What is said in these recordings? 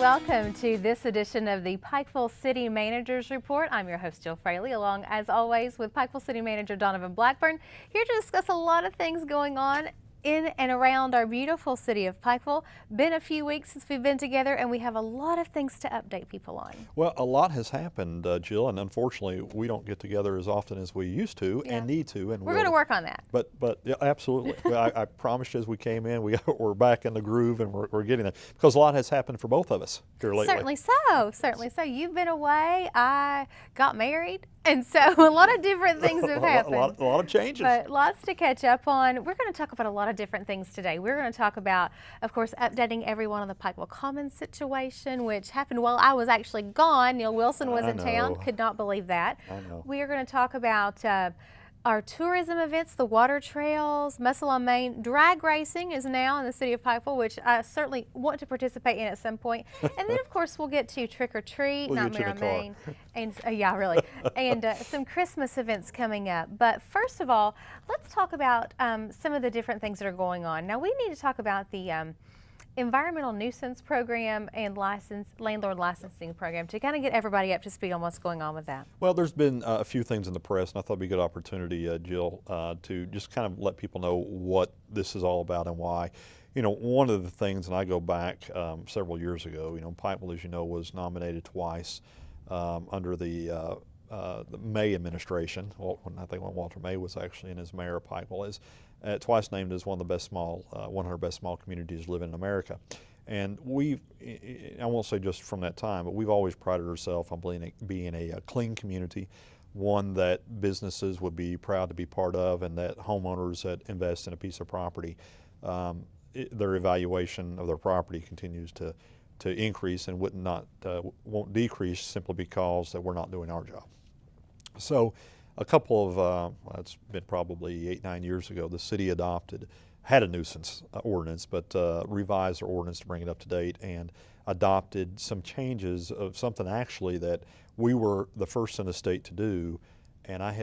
welcome to this edition of the Pikeville City Managers Report. I'm your host, Jill Fraley, along as always with Pikeville City Manager Donovan Blackburn, here to discuss a lot of things going on in and around our beautiful city of Pikeville. Been a few weeks since we've been together, and we have a lot of things to update people on. Well, a lot has happened, Jill, and unfortunately, we don't get together as often as we used to and need to. And we're going to work on that. But yeah, absolutely. I promised as we came in, we're back in the groove, and we're getting there because a lot has happened for both of us here lately. Certainly so. You've been away. I got married. And so a lot of different things have happened. A lot of changes. But lots to catch up on. We're going to talk about a lot of different things today. We're going to talk about, of course, updating everyone on the Pikeville Commons situation, which happened while I was actually gone. Neil Wilson was in town. Could not believe that. I know. We are going to talk about our tourism events, the water trails, Muscle on Main. Drag racing is now in the city of Pikeville, which I certainly want to participate in at some point. And then, of course, we'll get to Trick or Treat, Nightmare on Main. And yeah, really. And some Christmas events coming up. But first of all, let's talk about some of the different things that are going on. Now, we need to talk about the environmental nuisance program and landlord licensing program to kind of get everybody up to speed on what's going on with that. Well, there's been a few things in the press, and I thought it'd be a good opportunity, Jill, to just kind of let people know what this is all about and why. You know, one of the things, and I go back several years ago, you know, Pikeville, as you know, was nominated twice under the May administration. I think when Walter May was actually in as mayor of Pikeville, is twice named as one of the best 100 best small communities living in America. And I won't say just from that time, but we've always prided ourselves on being a clean community, one that businesses would be proud to be part of, and that homeowners that invest in a piece of property, their evaluation of their property continues to increase and won't decrease simply because that we're not doing our job. So a couple of, it's been probably 8-9 years ago, the city had a nuisance ordinance, but revised their ordinance to bring it up to date and adopted some changes of something actually that we were the first in the state to do. And I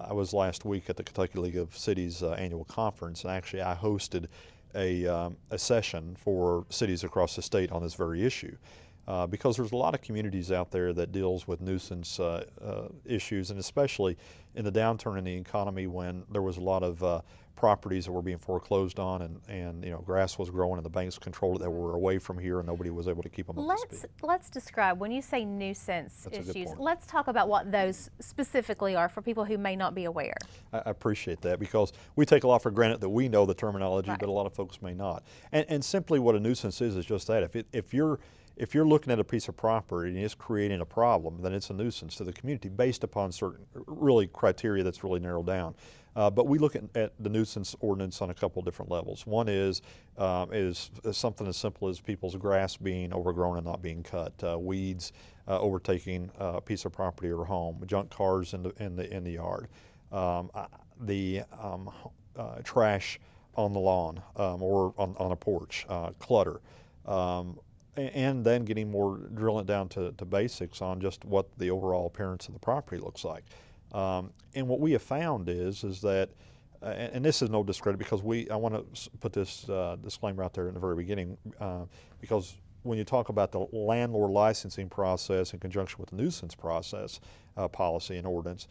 was last week at the Kentucky League of Cities annual conference, and actually I hosted a session for cities across the state on this very issue. Because there's a lot of communities out there that deals with nuisance issues, and especially in the downturn in the economy when there was a lot of properties that were being foreclosed on, and you know, grass was growing and the banks controlled it that were away from here, and nobody was able to keep them up to speed. Let's describe, when you say nuisance issues, let's talk about what those specifically are for people who may not be aware. I appreciate that, because we take a lot for granted that we know the terminology, right, but a lot of folks may not. And simply what a nuisance is just that. If you're looking at a piece of property and it's creating a problem, then it's a nuisance to the community based upon certain really criteria that's really narrowed down. But we look at the nuisance ordinance on a couple different levels. One is something as simple as people's grass being overgrown and not being cut, weeds overtaking a piece of property or home, junk cars in the yard, trash on the lawn or on a porch, clutter. And then drilling it down to basics on just what the overall appearance of the property looks like. And what we have found is that, and this is no discredit, because I want to put this disclaimer out there in the very beginning, because when you talk about the landlord licensing process in conjunction with the nuisance process policy and ordinance,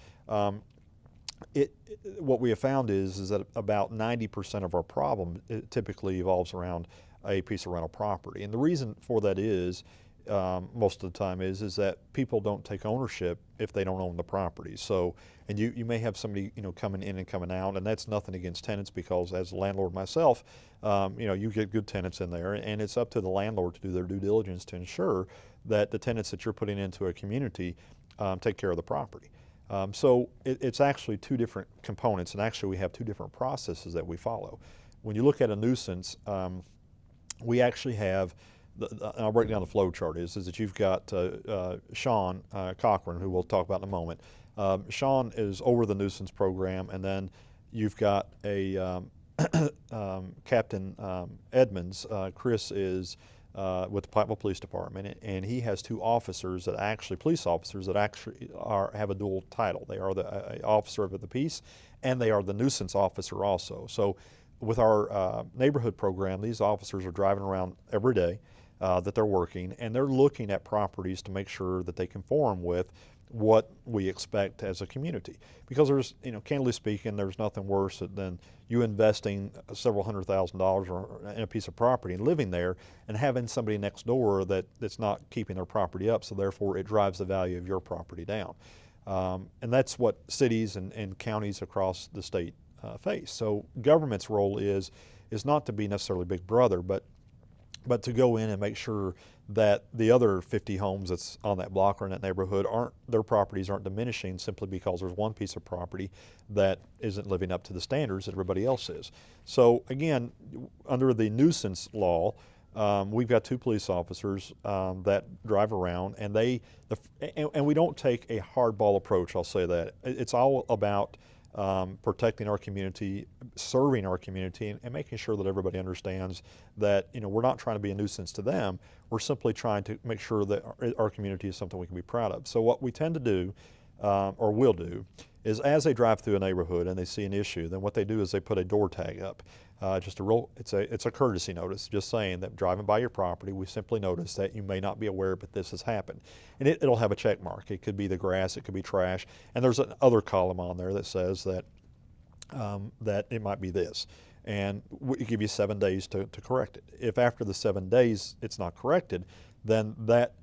what we have found is that about 90% of our problem typically evolves around a piece of rental property. And the reason for that is, most of the time is that people don't take ownership if they don't own the property. So, and you may have somebody, you know, coming in and coming out, and that's nothing against tenants, because as a landlord myself, you know, you get good tenants in there, and it's up to the landlord to do their due diligence to ensure that the tenants that you're putting into a community take care of the property. So it's actually two different components, and actually we have two different processes that we follow. When you look at a nuisance, we actually have, I'll break down the flow chart, is that you've got Sean Cochran, who we'll talk about in a moment. Sean is over the nuisance program, and then you've got a Captain Edmonds. Chris is with the Pikeville Police Department, and he has two officers that police officers that actually have a dual title. They are the officer of the peace, and they are the nuisance officer also. So with our neighborhood program, these officers are driving around every day that they're working, and they're looking at properties to make sure that they conform with what we expect as a community. Because there's, candidly speaking, there's nothing worse than you investing several $100,000 in a piece of property and living there and having somebody next door that's not keeping their property up, so therefore it drives the value of your property down. And that's what cities and counties across the state face. So government's role is not to be necessarily big brother, but to go in and make sure that the other 50 homes that's on that block or in that neighborhood their properties aren't diminishing simply because there's one piece of property that isn't living up to the standards that everybody else is. So again, under the nuisance law, we've got 2 police officers that drive around, and and we don't take a hardball approach. I'll say that it's all about protecting our community, serving our community, and making sure that everybody understands that we're not trying to be a nuisance to them. We're simply trying to make sure that our community is something we can be proud of. So what we tend to do, or will do, is as they drive through a neighborhood and they see an issue, then what they do is they put a door tag up. It's a courtesy notice, just saying that driving by your property, we simply notice that you may not be aware, but this has happened. And it'll have a check mark. It could be the grass, it could be trash, and there's another column on there that says that that it might be this. And we give you 7 days to correct it. If after the 7 days it's not corrected, then that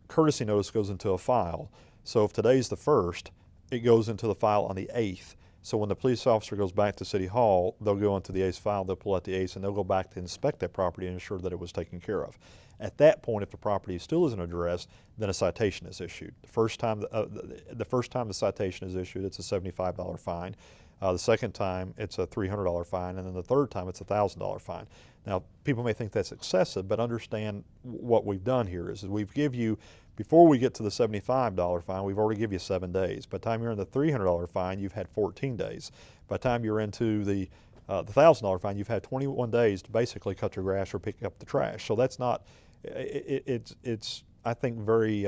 courtesy notice goes into a file. So if today's the 1st, it goes into the file on the 8th. So when the police officer goes back to City Hall, they'll go into the ACE file, they'll pull out the ACE, and they'll go back to inspect that property and ensure that it was taken care of. At that point, if the property still isn't addressed, then a citation is issued. The first time the citation is issued, it's a $75 fine. The second time, it's a $300 fine, and then the third time, it's a $1,000 fine. Now, people may think that's excessive, but understand what we've done here is we've give you, before we get to the $75 fine, we've already give you 7 days. By the time you're in the $300 fine, you've had 14 days. By the time you're into the $1,000 fine, you've had 21 days to basically cut your grass or pick up the trash. So that's not, it's I think very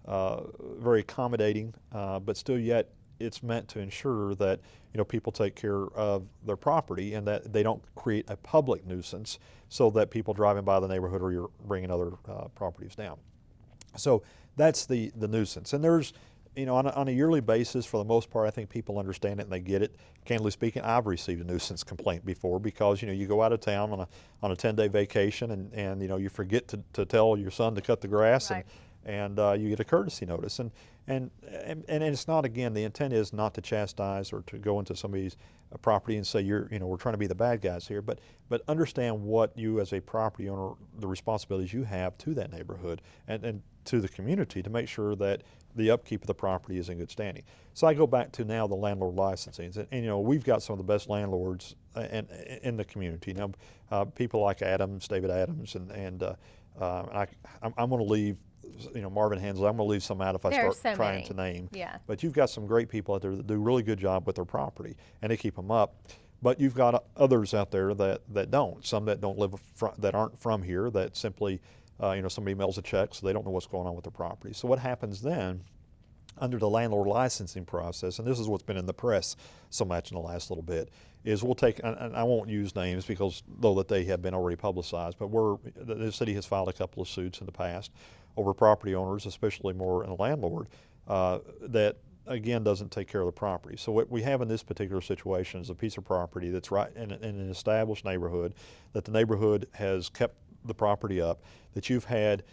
accommodating, but still yet it's meant to ensure that people take care of their property and that they don't create a public nuisance so that people driving by the neighborhood or you're bringing other properties down. So that's the nuisance. And there's, on a yearly basis, for the most part, I think people understand it and they get it. Candidly speaking, I've received a nuisance complaint before because, you go out of town on a 10-day vacation and you forget to tell your son to cut the grass. Right. And you get a courtesy notice. And it's not, again, the intent is not to chastise or to go into somebody's property and say we're trying to be the bad guys here, but understand what you as a property owner, the responsibilities you have to that neighborhood and to the community to make sure that the upkeep of the property is in good standing. So I go back to now the landlord licensing, and we've got some of the best landlords in the community. People like David Adams, and I'm going to leave. Marvin Hensley, I'm going to leave some out if I start trying to name. Yeah. But you've got some great people out there that do a really good job with their property, and they keep them up. But you've got others out there that don't. Some that don't that aren't from here, that simply, somebody mails a check, so they don't know what's going on with their property. So what happens then, under the landlord licensing process, and this is what's been in the press so much in the last little bit, is we'll take, and I won't use names because though that they have been already publicized, but the city has filed a couple of suits in the past over property owners, especially more in a landlord, that again doesn't take care of the property. So what we have in this particular situation is a piece of property that's right in an established neighborhood, that the neighborhood has kept the property up, that you've had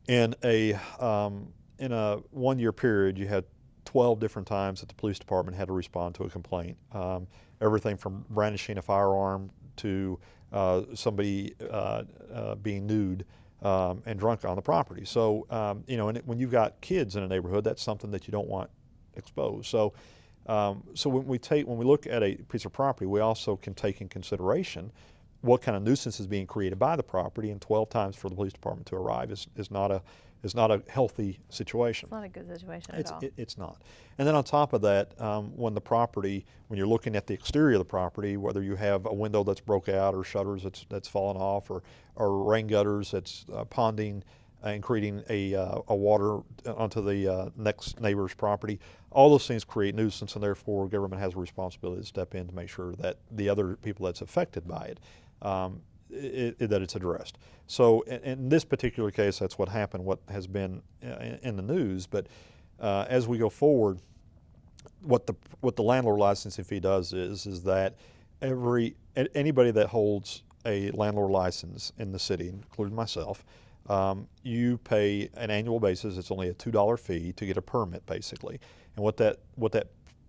in a 1 year period, you had 12 different times that the police department had to respond to a complaint. Everything from brandishing a firearm to somebody being nude and drunk on the property. So, and when you've got kids in a neighborhood, that's something that you don't want exposed. So, when we look at a piece of property, we also can take in consideration what kind of nuisance is being created by the property, and 12 times for the police department to arrive is not a healthy situation. It's not a good situation at all. It's not. And then on top of that, when you're looking at the exterior of the property, whether you have a window that's broke out or shutters that's fallen off or rain gutters that's ponding and creating a water onto the next neighbor's property, all those things create nuisance, and therefore government has a responsibility to step in to make sure that the other people that's affected by it that it's addressed. So in this particular case, that's what happened, what has been in the news. But as we go forward, what the landlord licensing fee does is that anybody that holds a landlord license in the city, including myself, you pay an annual basis. It's only a $2 fee to get a permit, basically. And what that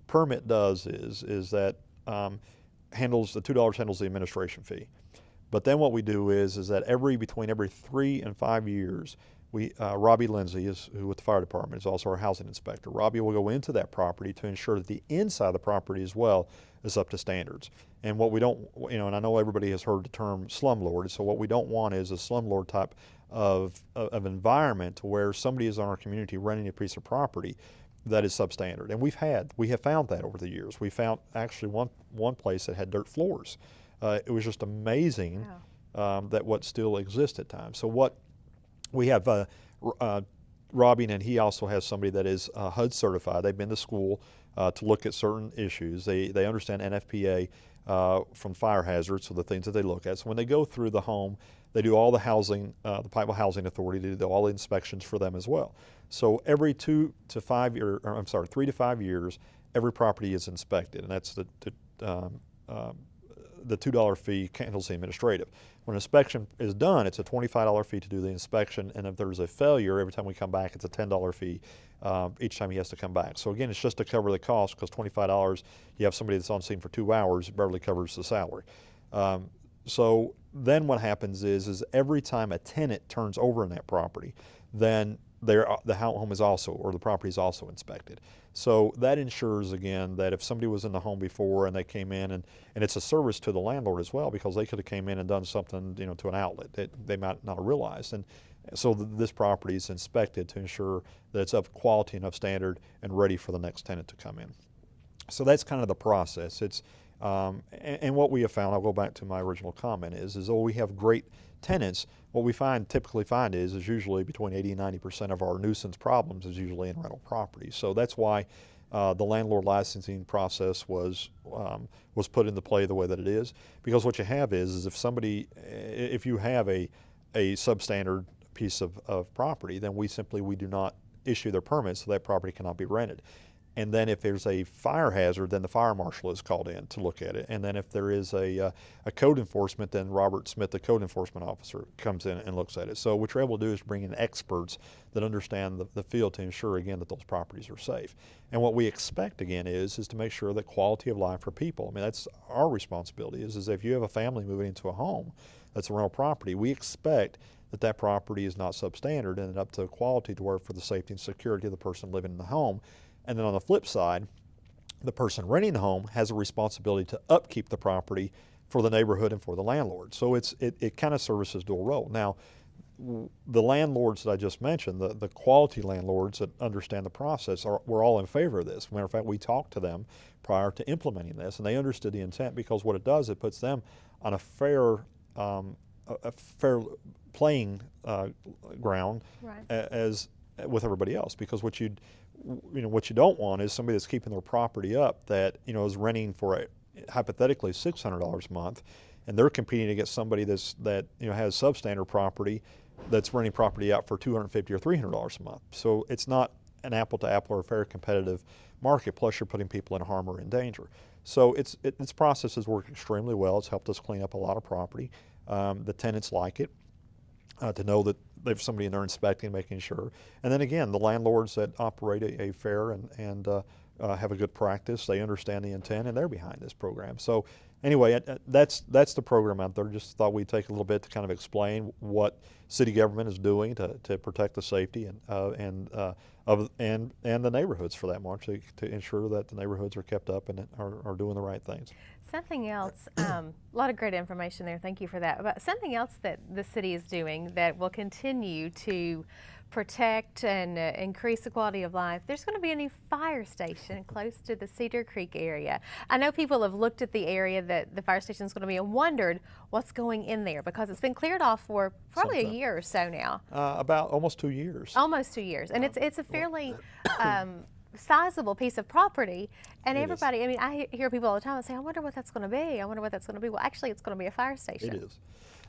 permit does is that handles the $2 handles the administration fee. But then what we do is that between every 3 and 5 years, Robbie Lindsay, who with the fire department, is also our housing inspector. Robbie will go into that property to ensure that the inside of the property as well is up to standards. And what we don't, and I know everybody has heard the term slumlord, so what we don't want is a slumlord type of environment to where somebody is on our community renting a piece of property that is substandard. And we have found that over the years. We found actually one place that had dirt floors. It was just amazing that what still exists at times. So what we have, Robbie, and he also has somebody that is HUD certified. They've been to school to look at certain issues. They understand NFPA from fire hazards, so the things that they look at. So when they go through the home, they do all the housing, the Pikeville Housing Authority, they do all the inspections for them as well. So every 3 to 5 years, every property is inspected, and that's the $2 fee handles the administrative. When an inspection is done, it's a $25 fee to do the inspection, and if there's a failure, every time we come back, it's a $10 fee each time he has to come back. So again, it's just to cover the cost, because $25, you have somebody that's on scene for 2 hours, it barely covers the salary. So then what happens is every time a tenant turns over in that property, then the home is also, or the property is also inspected. So that ensures, again, that if somebody was in the home before and they came in, and it's a service to the landlord as well, because they could have came in and done something, to an outlet that they might not have realized. And so this property is inspected to ensure that it's of quality and of standard and ready for the next tenant to come in. So that's kind of the process. It's and what we have found, I'll go back to my original comment, is though we have great tenants, what we typically find is usually between 80 and 90% of our nuisance problems is usually in rental properties. So that's why the landlord licensing process was put into play the way that it is. Because what you have is if you have a substandard piece of property, then we do not issue their permits, so that property cannot be rented. And then if there's a fire hazard, then the fire marshal is called in to look at it. And then if there is a code enforcement, then Robert Smith, the code enforcement officer, comes in and looks at it. So what you're able to do is bring in experts that understand the field to ensure, again, that those properties are safe. And what we expect, again, is to make sure that quality of life for people. I mean, that's our responsibility, is if you have a family moving into a home that's a rental property, we expect that property is not substandard and up to quality to work for the safety and security of the person living in the home. And then on the flip side, the person renting the home has a responsibility to upkeep the property for the neighborhood and for the landlord. So it kind of services dual role. Now, the landlords that I just mentioned, the quality landlords that understand the process, we're all in favor of this. As a matter of fact, we talked to them prior to implementing this, and they understood the intent, because what it does, it puts them on a fair playing ground, right, as with everybody else. Because what you don't want is somebody that's keeping their property up that is renting for hypothetically $600 a month, and they're competing against somebody that has substandard property that's renting property out for $250 or $300 a month. So it's not an apple to apple or a fair competitive market. Plus, you're putting people in harm or in danger. So its process has worked extremely well. It's helped us clean up a lot of property. The tenants like it. To know that there's somebody in there inspecting, making sure. And then again, the landlords that operate a fair and have a good practice, they understand the intent, and they're behind this program. So anyway, that's the program out there. Just thought we'd take a little bit to kind of explain what city government is doing to protect the safety and the neighborhoods, for that matter, to ensure that the neighborhoods are kept up and are doing the right things. Something else, a lot of great information there, thank you for that. But something else that the city is doing that will continue to protect and increase the quality of life, there's going to be a new fire station close to the Cedar Creek area. I know people have looked at the area that the fire station is going to be and wondered what's going in there, because it's been cleared off for probably a year or so now. About almost 2 years. Almost 2 years. And it's a fairly sizable piece of property, and everybody, I hear people all the time say, I wonder what that's going to be. I wonder what that's going to be. Well, actually, it's going to be a fire station. It is.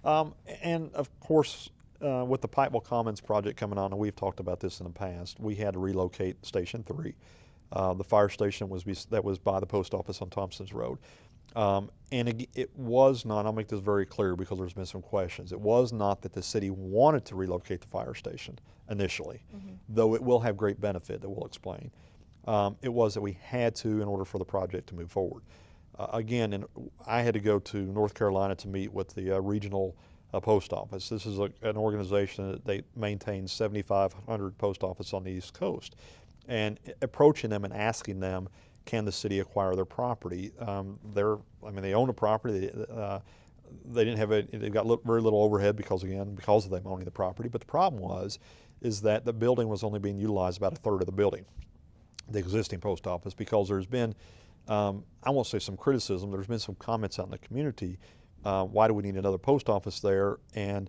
And of course, with the Pikeville Commons project coming on, and we've talked about this in the past, we had to relocate Station 3. The fire station that was by the post office on Thompson's Road. It was not, I'll make this very clear because there's been some questions, it was not that the city wanted to relocate the fire station initially, though it will have great benefit that we'll explain. It was that we had to in order for the project to move forward. Again, I had to go to North Carolina to meet with the regional post office. This is an organization that they maintain 7,500 post offices on the East Coast. And approaching them and asking them, can the city acquire their property? They own a property. They didn't have they've got very little overhead because of them owning the property. But the problem is that the building was only being utilized about a third of the building, the existing post office, because there's been, I won't say some criticism, there's been some comments out in the community. Why do we need another post office there? And,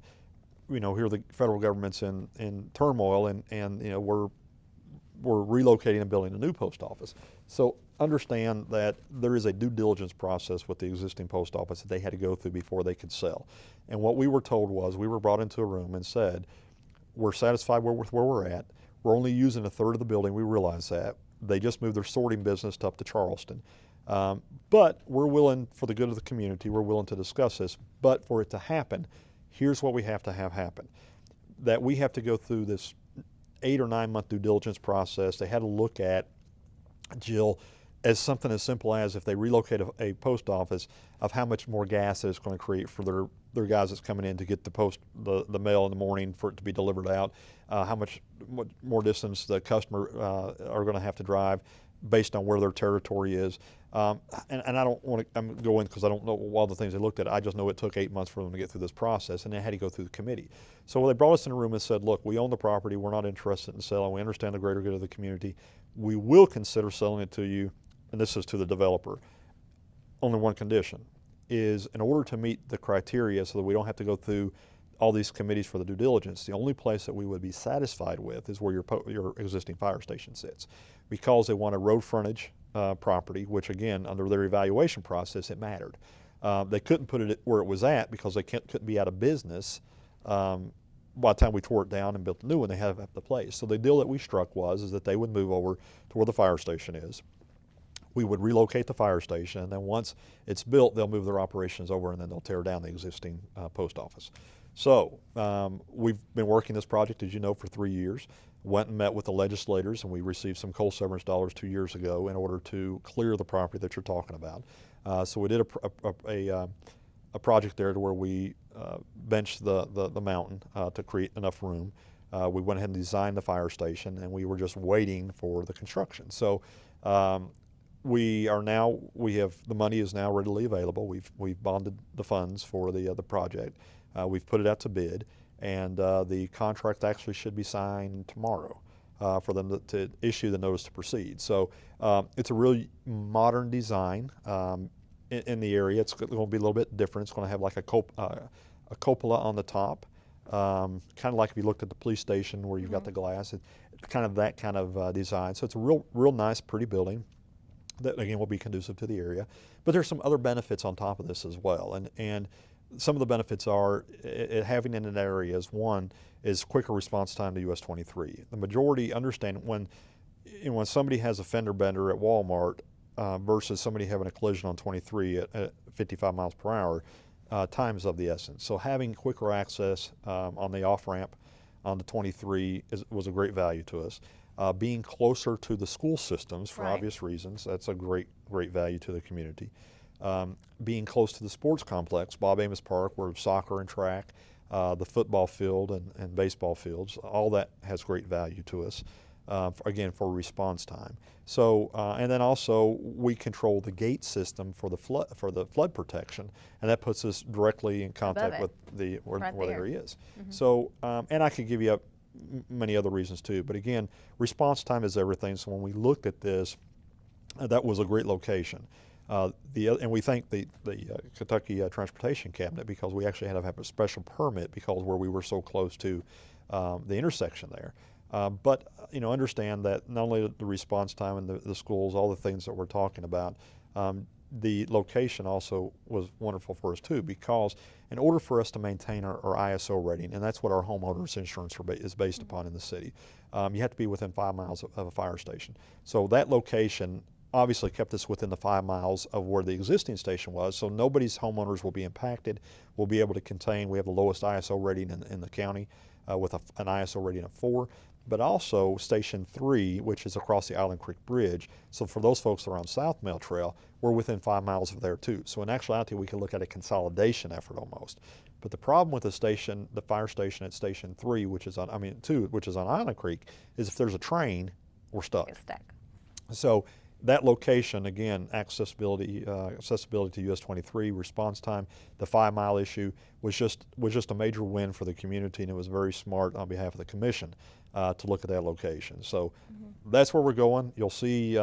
here the federal government's in turmoil, and we're relocating and building a new post office. So understand that there is a due diligence process with the existing post office that they had to go through before they could sell. And what we were told was, we were brought into a room and said, we're satisfied with where we're at. We're only using a third of the building. We realize that. They just moved their sorting business up to Charleston. But we're willing, for the good of the community, we're willing to discuss this. But for it to happen, here's what we have to have happen. That we have to go through this 8 or 9 month due diligence process. They had to look at, Jill, as something as simple as, if they relocate a post office, of how much more gas it's going to create for their guys that's coming in to get the mail in the morning for it to be delivered out, how much more distance the customer are going to have to drive based on where their territory is. And I don't want to go in because I don't know all the things they looked at. I just know it took 8 months for them to get through this process, and they had to go through the committee. So they brought us in a room and said, look, we own the property. We're not interested in selling. We understand the greater good of the community. We will consider selling it to you, and this is to the developer. Only one condition is, in order to meet the criteria so that we don't have to go through all these committees for the due diligence, the only place that we would be satisfied with is where your existing fire station sits, because they want a road frontage property, which again, under their evaluation process, it mattered. They couldn't put it where it was at because they couldn't be out of business by the time we tore it down and built a new one. They had the place. So the deal that we struck is that they would move over to where the fire station is. We would relocate the fire station, and then once it's built, they'll move their operations over, and then they'll tear down the existing post office. So we've been working this project, as you know, for 3 years. Went and met with the legislators, and we received some coal severance dollars 2 years ago in order to clear the property that you're talking about. So we did a project there to where we benched the mountain to create enough room. We went ahead and designed the fire station, and we were just waiting for the construction. So the money is now readily available. We've bonded the funds for the project. We've put it out to bid, and the contract actually should be signed tomorrow for them to issue the notice to proceed. So it's a really modern design in the area. It's going to be a little bit different. It's going to have like a cupola on the top, kind of like if you looked at the police station where you've got the glass. It's kind of that kind of design. So it's a real nice, pretty building that again will be conducive to the area. But there's some other benefits on top of this as well, and some of the benefits are having it in that area is, one, is quicker response time to US 23. The majority understand when somebody has a fender bender at Walmart versus somebody having a collision on 23 at 55 miles per hour, time is of the essence. So having quicker access on the off-ramp on the 23 was a great value to us. Being closer to the school systems for obvious reasons, that's a great value to the community. Being close to the sports complex, Bob Amos Park, where soccer and track, the football field and baseball fields, all that has great value to us, again, for response time. So, and then also we control the gate system for the flood protection, and that puts us directly in contact with where the area is. So, and I could give you many other reasons too, but again, response time is everything. So when we looked at this, that was a great location. And we thank the Kentucky Transportation Cabinet, because we actually had to have a special permit because where we were so close to the intersection there. But understand that not only the response time and the schools, all the things that we're talking about, the location also was wonderful for us too, because in order for us to maintain our ISO rating, and that's what our homeowners insurance is based upon in the city, you have to be within 5 miles of a fire station. So that location obviously kept us within the 5 miles of where the existing station was, so nobody's homeowners will be impacted. We'll be able to contain, we have the lowest ISO rating in the county with an ISO rating of 4. But also Station 3, which is across the Island Creek Bridge. So for those folks that are on South Mail Trail, we're within 5 miles of there too. So in actuality, we can look at a consolidation effort almost. But the problem with the fire station at Station 3, which is on, 2, which is on Island Creek, is if there's a train, we're stuck. It's stuck. So that location, again, accessibility to US 23, response time, the 5 mile issue was just a major win for the community, and it was very smart on behalf of the commission to look at that location. So that's where we're going. You'll see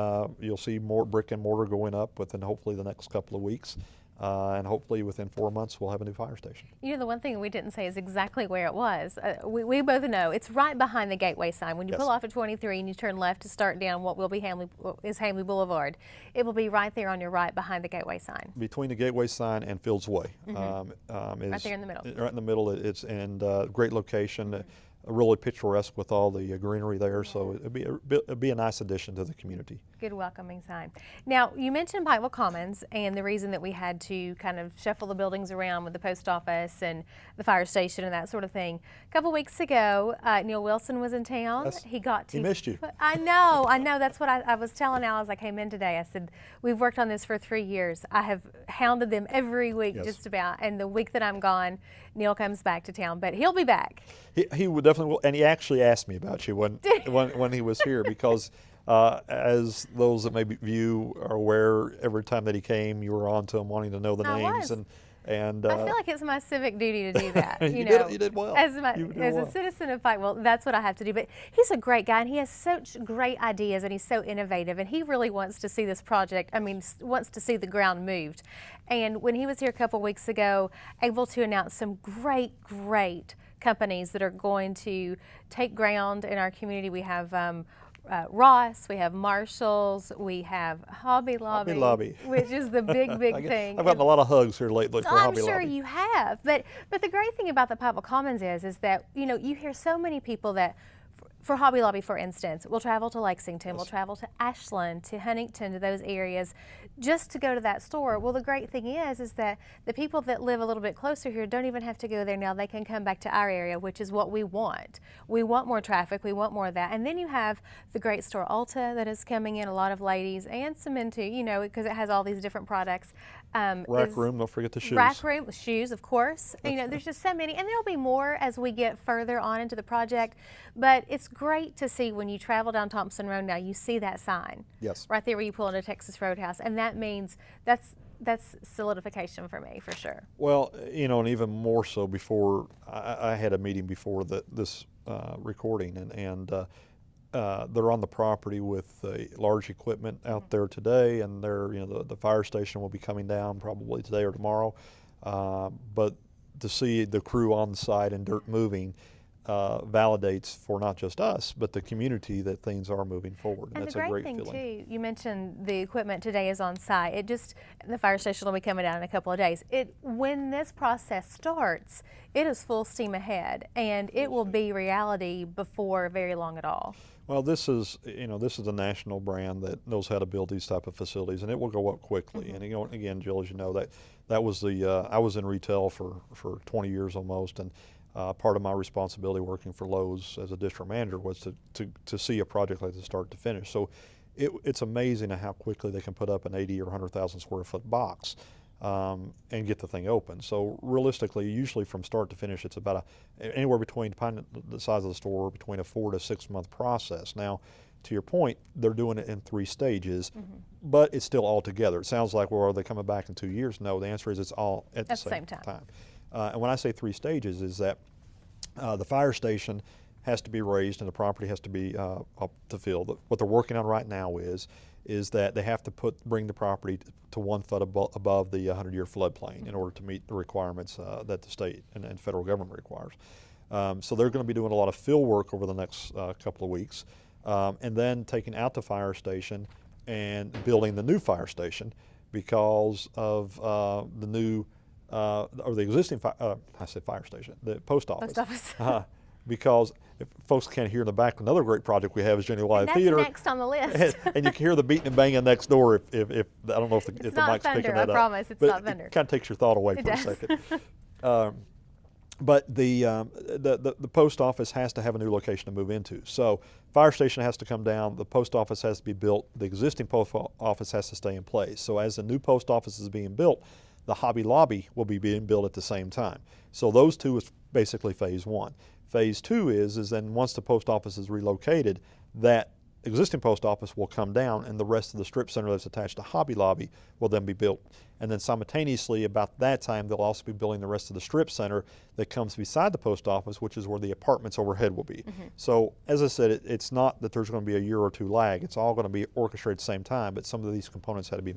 more brick and mortar going up within hopefully the next couple of weeks. And hopefully within 4 months we'll have a new fire station. You know, the one thing we didn't say is exactly where it was. We both know it's right behind the gateway sign. When you pull off at 23 and you turn left to start down what will be Hamley Boulevard, it will be right there on your right behind the gateway sign. Between the gateway sign and Fields Way. Right there in the middle. Right in the middle. It's great location. Really picturesque with all the greenery there, so it'd be a nice addition to the community. Good welcoming sign. Now, you mentioned Pikeville Commons and the reason that we had to kind of shuffle the buildings around with the post office and the fire station and that sort of thing. A couple weeks ago, Neil Wilson was in town. Yes. He got to. He missed you. I know. That's what I was telling Al as I came in today. I said, we've worked on this for 3 years. I have hounded them every week just about, and the week that I'm gone, Neil comes back to town, but he'll be back. He would definitely will, and he actually asked me about you when he was here, because as those that maybe view are aware, every time that he came, you were on to him wanting to know the names. And I feel like it's my civic duty to do that. You did well. As a citizen of Pikeville, that's what I have to do. But he's a great guy, and he has such great ideas, and he's so innovative, and he really wants to see this project, wants to see the ground moved. And when he was here a couple weeks ago, able to announce some great companies that are going to take ground in our community. We have Ross, we have Marshalls, we have Hobby Lobby, which is the big thing. I've gotten a lot of hugs here lately for Hobby Lobby. I'm sure you have, but the great thing about the Pikeville Commons is that you hear so many people that for Hobby Lobby, for instance, will travel to Lexington, will travel to Ashland, to Huntington, to those areas, just to go to that store. Well, the great thing is that the people that live a little bit closer here don't even have to go there now. They can come back to our area, which is what we want. We want more traffic. We want more of that. And then you have the great store Ulta that is coming in, a lot of ladies, and some into, because it has all these different products. Rack Room, don't forget the shoes. Rack Room, shoes, of course. There's just so many, and there'll be more as we get further on into the project. But it's great to see when you travel down Thompson Road now, you see that sign. Yes. Right there where you pull into Texas Roadhouse, and that means that's solidification for me, for sure. Well, and even more so before, I had a meeting before this recording, and they're on the property with large equipment out there today, and the fire station will be coming down probably today or tomorrow. But to see the crew on the site and dirt moving validates for not just us, but the community that things are moving forward. And that's the a great thing feeling. too, you mentioned the equipment today is on site. The fire station will be coming down in a couple of days. When this process starts, it is full steam ahead, and it will be reality before very long at all. Well, this is a national brand that knows how to build these type of facilities, and it will go up quickly. And again, Jill, as you know, that was I was in retail for 20 years almost, and part of my responsibility working for Lowe's as a district manager was to see a project like this start to finish. So it's amazing how quickly they can put up an 80 or 100,000 square foot box and get the thing open. So realistically, usually from start to finish, it's about anywhere between, depending on the size of the store, between a 4 to 6 month process. Now, to your point, they're doing it in 3 stages, but it's still all together. It sounds like, well, are they coming back in 2 years? No, the answer is it's all at the same time. And when I say 3 stages, is that the fire station has to be raised and the property has to be up to fill. What they're working on right now is that they have to bring the property to 1 foot above the 100-year floodplain in order to meet the requirements that the state and federal government requires. So they're going to be doing a lot of fill work over the next couple of weeks, and then taking out the fire station and building the new fire station, because of the new or the existing I said fire station, the post office. Post office. Because if folks can't hear in the back, another great project we have is Jenny Live And Theater. that's next on the list. And you can hear the beating and banging next door if I don't know if the not mic's thunder, picking that I up. promise, it's but not thunder. It kind of takes your thought away It for a does. second. But the post office has to have a new location to move into. So fire station has to come down, the post office has to be built, the existing post office has to stay in place. So as the new post office is being built, the Hobby Lobby will be being built at the same time. So those two is basically phase one. Phase two is then once the post office is relocated, that existing post office will come down and the rest of the strip center that's attached to Hobby Lobby will then be built. And then simultaneously about that time they'll also be building the rest of the strip center that comes beside the post office, which is where the apartments overhead will be. So as I said, it's not that there's going to be a year or two lag. It's all going to be orchestrated at the same time, but some of these components had to be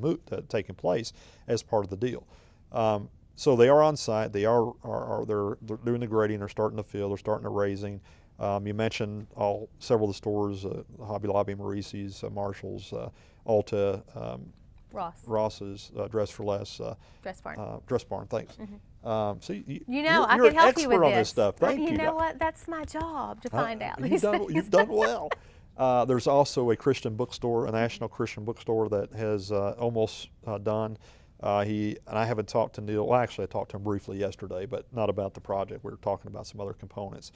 taking place as part of the deal. So they are on site. They're doing the grading. They're starting to fill. They're starting the raising. You mentioned several of the stores: Hobby Lobby, Maurice's, Marshalls, Ulta, Ross's, Dress for Less, Dress Barn. Dress Barn. Thanks. So I you're can help you with on this this stuff. Thank you. You know what? That's my job to find out these things. You've done well. There's also a Christian bookstore, a national Christian bookstore that has almost done. And I haven't talked to Neil. Well, actually, I talked to him briefly yesterday, but not about the project. We were talking about some other components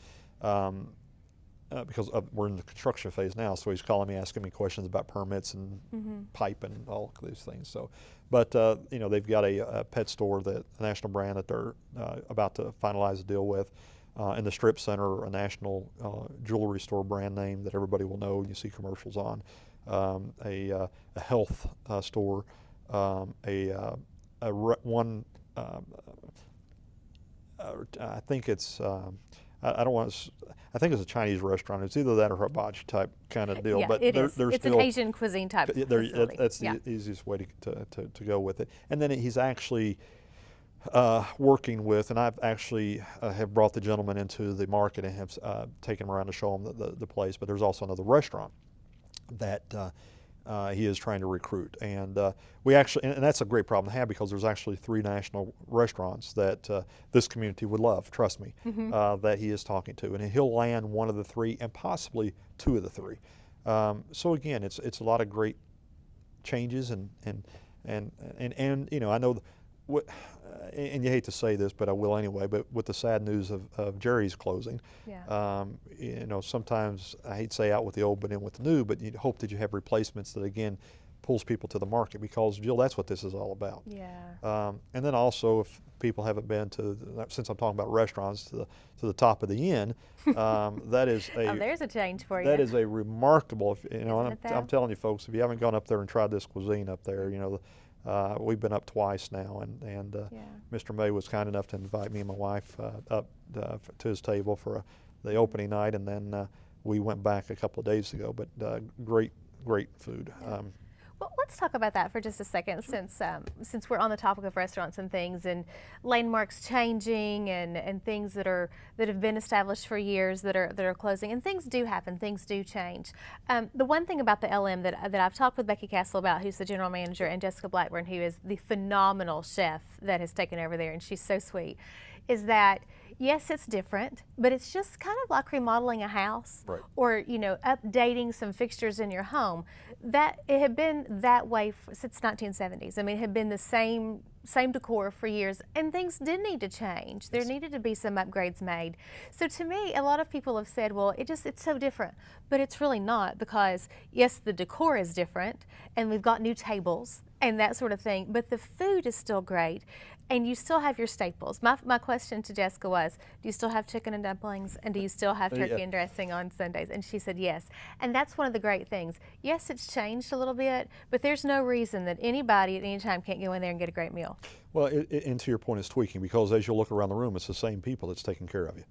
because we're in the construction phase now. So he's calling me, asking me questions about permits and pipe and all these things. So, but they've got a pet store, a national brand that they're about to finalize a deal with. In the strip center, a national jewelry store brand name that everybody will know. You see commercials on. A health store. I think it's I don't want to. I think it's a Chinese restaurant. It's either that or hibachi type kind of deal. Yeah, but it is. There's It's still, an Asian cuisine type facility. That's the easiest way to go with it. And then he's actually working with, and I've actually have brought the gentleman into the market and have taken him around to show him the place. But there's also another restaurant that he is trying to recruit, and we actually, and that's a great problem to have because there's actually 3 national restaurants that this community would love. Trust me, that he is talking to, and he'll land one of the 3 and possibly 2 of the 3. So again, it's a lot of great changes, and I know what. And you hate to say this, but I will anyway. But with the sad news of Jerry's closing, sometimes I hate to say out with the old, but in with the new. But you hope that you have replacements that again pulls people to the market because Jill, that's what this is all about. Yeah. And then also, if people haven't been since I'm talking about restaurants, to the top of the inn, that is there's a change for you. That is a remarkable. I'm telling you, folks, if you haven't gone up there and tried this cuisine up there, we've been up twice now, and Mr. May was kind enough to invite me and my wife up to his table for the opening night, and then we went back a couple of days ago. But great food. Yeah. Well, let's talk about that for just a second, since we're on the topic of restaurants and things, and landmarks changing, and things that have been established for years that are closing, and things do happen, things do change. The one thing about the LM that I've talked with Becky Castle about, who's the general manager, and Jessica Blackburn, who is the phenomenal chef that has taken over there, and she's so sweet, is that yes, it's different, but it's just kind of like remodeling a house, right, or updating some fixtures in your home. That it had been that way since 1970s. I mean, it had been the same decor for years, and things did need to change. There needed to be some upgrades made. So to me, a lot of people have said, well, it's so different, but it's really not, because yes, the decor is different, and we've got new tables and that sort of thing, but the food is still great, and you still have your staples. My question to Jessica was, do you still have chicken and dumplings, and do you still have turkey and dressing on Sundays? And she said yes. And that's one of the great things. Yes, it's changed a little bit, but there's no reason that anybody at any time can't go in there and get a great meal. Well, and to your point, it's tweaking, because as you look around the room, it's the same people that's taking care of you.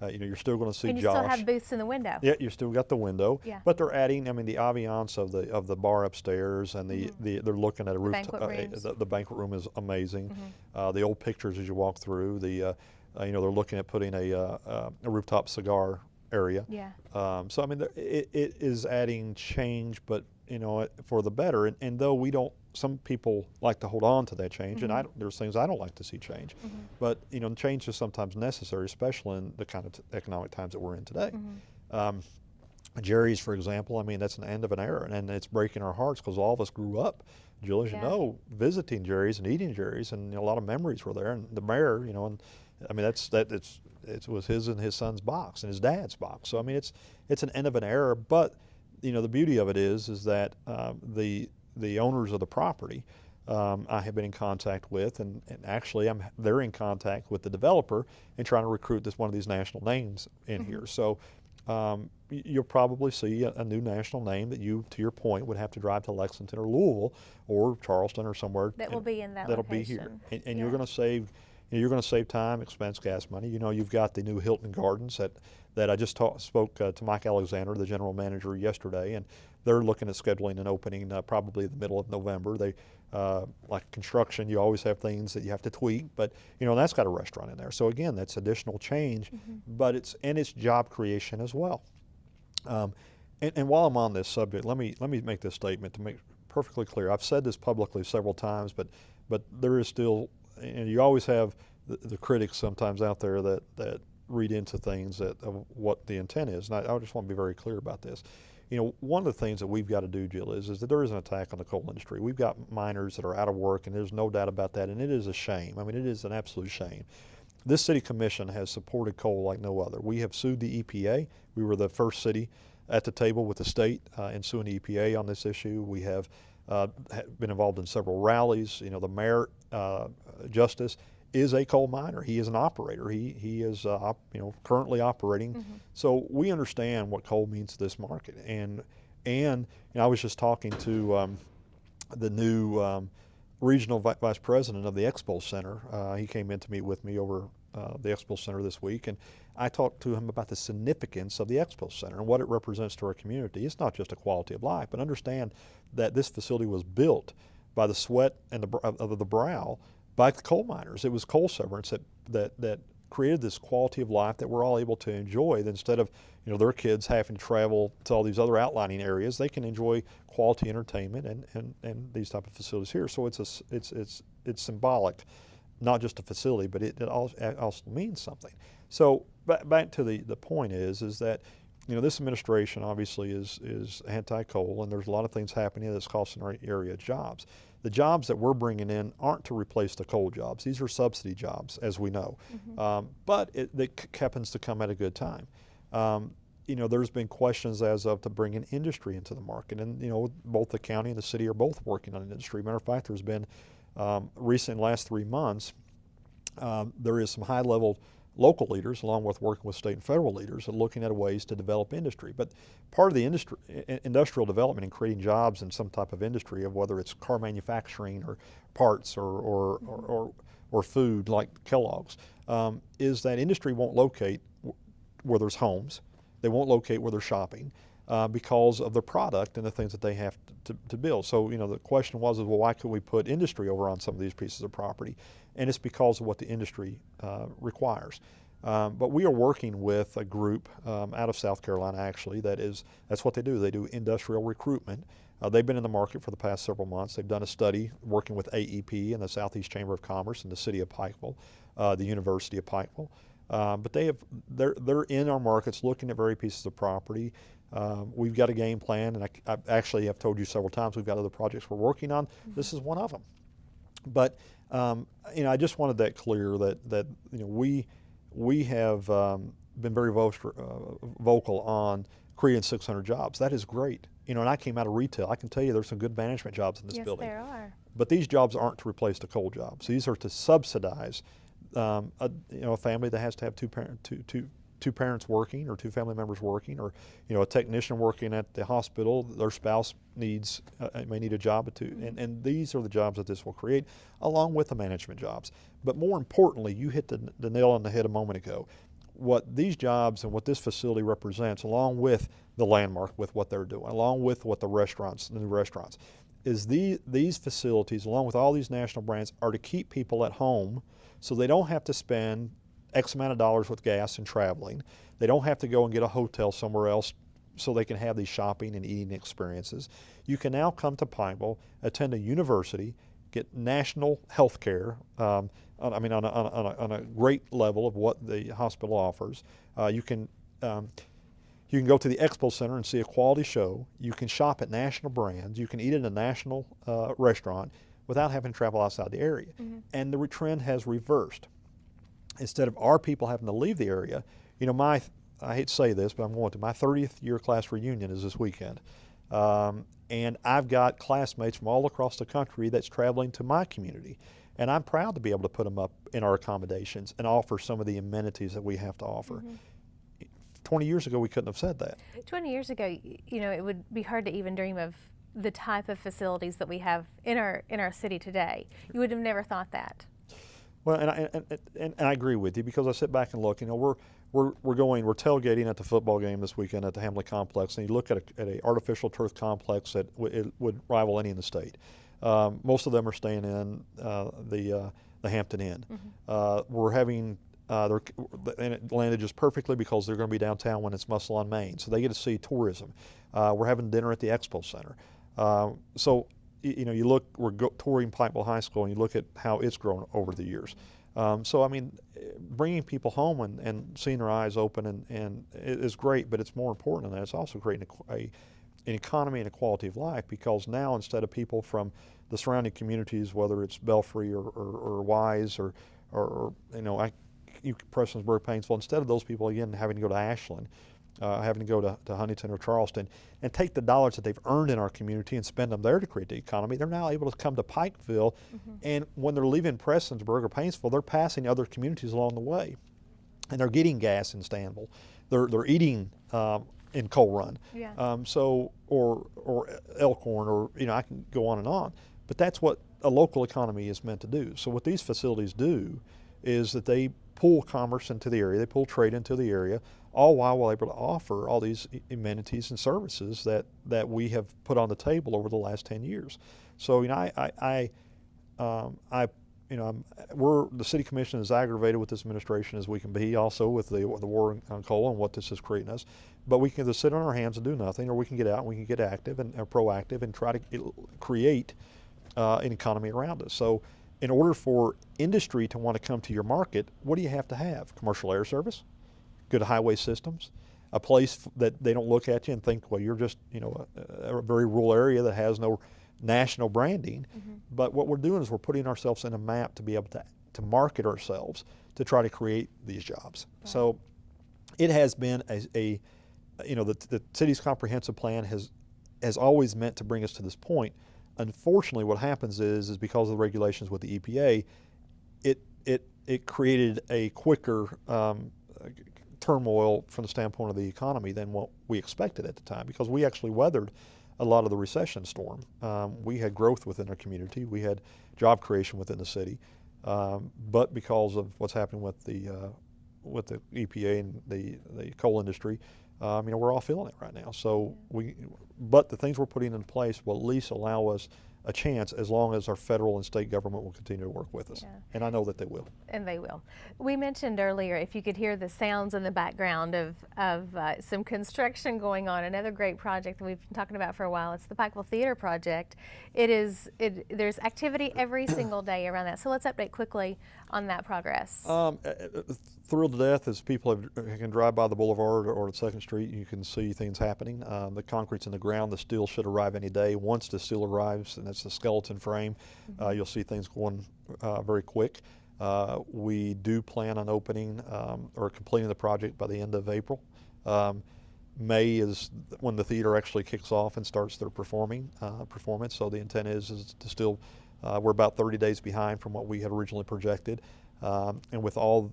You're still going to see and you Josh. still have booths in the window. Yeah, you still got the window. Yeah. But they're adding, the ambiance of the bar upstairs, and they're looking at a rooftop. The banquet room is amazing. The old pictures as you walk through. They're looking at putting a rooftop cigar area. Yeah. So it is adding change, but for the better. And though we don't, some people like to hold on to that change, and there's things I don't like to see change. But change is sometimes necessary, especially in the kind of economic times that we're in today. Jerry's, for example, I mean, that's an end of an era, and it's breaking our hearts because all of us grew up, Jill, as you know, visiting Jerry's and eating Jerry's, and a lot of memories were there. And the mayor, and I mean, it was his and his son's box and his dad's box. So I mean, it's an end of an era. But the beauty of it is that the owners of the property I have been in contact with, and actually they're in contact with the developer and trying to recruit one of these national names in here. So you'll probably see a new national name that you, to your point, would have to drive to Lexington or Louisville or Charleston or somewhere. That will be in that that'll location. be here, and you're going to save. You're going to save time, expense, gas money. You've got the new Hilton Gardens that I just spoke to Mike Alexander, the general manager, yesterday, and they're looking at scheduling an opening probably the middle of November. They like construction, you always have things that you have to tweak, but that's got a restaurant in there. So again, that's additional change, but it's job creation as well. And while I'm on this subject, let me make this statement to make perfectly clear. I've said this publicly several times, but there is still, and you always have the critics sometimes out there that read into things of what the intent is. And I just want to be very clear about this. One of the things that we've got to do, Jill, is that there is an attack on the coal industry. We've got miners that are out of work, and there's no doubt about that, and it is a shame. I mean, it is an absolute shame. This city commission has supported coal like no other. We have sued the EPA. We were the first city at the table with the state in suing the EPA on this issue. We have been involved in several rallies. The mayor, Justice, is a coal miner. He is an operator. He is currently operating. So we understand what coal means to this market. And I was just talking to the new regional vice president of the Expo Center. He came in to meet with me over the Expo Center this week, and I talked to him about the significance of the Expo Center and what it represents to our community. It's not just a quality of life, but understand that this facility was built by the sweat and of the brow by the coal miners. It was coal severance that created this quality of life that we're all able to enjoy. That instead of their kids having to travel to all these other outlying areas, they can enjoy quality entertainment and these type of facilities here. So it's symbolic, not just a facility, but it also means something. So back to the point is that this administration obviously is anti-coal, and there's a lot of things happening that's costing our area jobs. The jobs that we're bringing in aren't to replace the coal jobs. These are subsidy jobs, as we know. But it happens to come at a good time. There's been questions as of to bring in industry into the market, and both the county and the city are both working on industry. Matter of fact, there's been recent last 3 months, there is some high-level local leaders, along with working with state and federal leaders, are looking at ways to develop industry. But part of the industrial development and creating jobs in some type of industry, of whether it's car manufacturing or parts or food like Kellogg's, is that industry won't locate where there's homes. They won't locate where they're shopping because of the product and the things that they have to build. So the question was, well, why could we put industry over on some of these pieces of property? And it's because of what the industry requires. But we are working with a group out of South Carolina, actually, that's what they do. They do industrial recruitment. They've been in the market for the past several months. They've done a study working with AEP and the Southeast Chamber of Commerce and the city of Pikeville, the University of Pikeville. But they're in our markets looking at various pieces of property. We've got a game plan, and I actually have told you several times we've got other projects we're working on. This is one of them. But I just wanted that clear that we have been very vocal on creating 600 jobs. That is great. And I came out of retail. I can tell you there's some good management jobs in this building. Yes, there are. But these jobs aren't to replace the coal jobs. These are to subsidize a family that has to have two parents working, or two family members working, or a technician working at the hospital. Their spouse may need a job or two, and these are the jobs that this will create, along with the management jobs. But more importantly, you hit the nail on the head a moment ago. What these jobs and what this facility represents, along with the landmark, with what they're doing, along with what the new restaurants, is these facilities, along with all these national brands, are to keep people at home, so they don't have to spend X amount of dollars with gas and traveling. They don't have to go and get a hotel somewhere else so they can have these shopping and eating experiences. You can now come to Pikeville, attend a university, get national health care, on a great level of what the hospital offers. You can go to the Expo Center and see a quality show. You can shop at national brands. You can eat in a national restaurant without having to travel outside the area. Mm-hmm. And the trend has reversed. Instead of our people having to leave the area, I hate to say this, but I'm going to. My 30th year class reunion is this weekend. And I've got classmates from all across the country that's traveling to my community. And I'm proud to be able to put them up in our accommodations and offer some of the amenities that we have to offer. Mm-hmm. 20 years ago, we couldn't have said that. 20 years ago, it would be hard to even dream of the type of facilities that we have in our city today. You would have never thought that. Well, and I agree with you, because I sit back and look. We're tailgating at the football game this weekend at the Hamlin Complex, and you look at a artificial turf complex that it would rival any in the state. Most of them are staying in the Hampton Inn. Mm-hmm. We're having and it landed just perfectly because they're going to be downtown when it's Muscle on Main, so they get to see tourism. We're having dinner at the Expo Center. So you look, touring Pikeville High School, and you look at how it's grown over the years. Bringing people home and seeing their eyes open and is great, but it's more important than that. It's also creating an economy and a quality of life, because now, instead of people from the surrounding communities, whether it's Belfry or Wise or Prestonsburg, Painesville, instead of those people again having to go to Ashland, having to go to Huntington or Charleston and take the dollars that they've earned in our community and spend them there to create the economy, they're now able to come to Pikeville. Mm-hmm. And when they're leaving Prestonsburg or Painesville, they're passing other communities along the way, and they're getting gas in Stanville. They're eating in Coal Run. Yeah. Or Elkhorn, or I can go on and on. But that's what a local economy is meant to do. So what these facilities do is that they pull commerce into the area, they pull trade into the area, all while able to offer all these amenities and services that we have put on the table over the last 10 years. So the city commission is aggravated with this administration as we can be, also with the war on coal and what this is creating us. But we can either sit on our hands and do nothing, or we can get out and we can get active and proactive and try to create an economy around us. So in order for industry to want to come to your market, what do you have to have? Commercial air service, good highway systems, a place that they don't look at you and think, well, you're just a very rural area that has no national branding. Mm-hmm. But what we're doing is we're putting ourselves in a map to be able to market ourselves to try to create these jobs. Right. So it has been the city's comprehensive plan has always meant to bring us to this point. Unfortunately, what happens is because of the regulations with the EPA, it created a quicker turmoil from the standpoint of the economy than what we expected at the time, because we actually weathered a lot of the recession storm. We had growth within our community, we had job creation within the city, but because of what's happening with the EPA and the coal industry, we're all feeling it right now. So but the things we're putting in place will at least allow us a chance, as long as our federal and state government will continue to work with us. Yeah. And I know that they will. And they will. We mentioned earlier, if you could hear the sounds in the background of some construction going on, another great project that we've been talking about for a while, it's the Pikeville Theater Project. There's activity every single day around that. So let's update quickly on that progress. Thrilled to death as people can drive by the boulevard or at 2nd Street, you can see things happening. The concrete's in the ground, the steel should arrive any day. Once the steel arrives, and it's the skeleton frame, mm-hmm. You'll see things going very quick. We do plan on opening or completing the project by the end of April. May is when the theater actually kicks off and starts their performance. So the intent is to still, we're about 30 days behind from what we had originally projected. And with all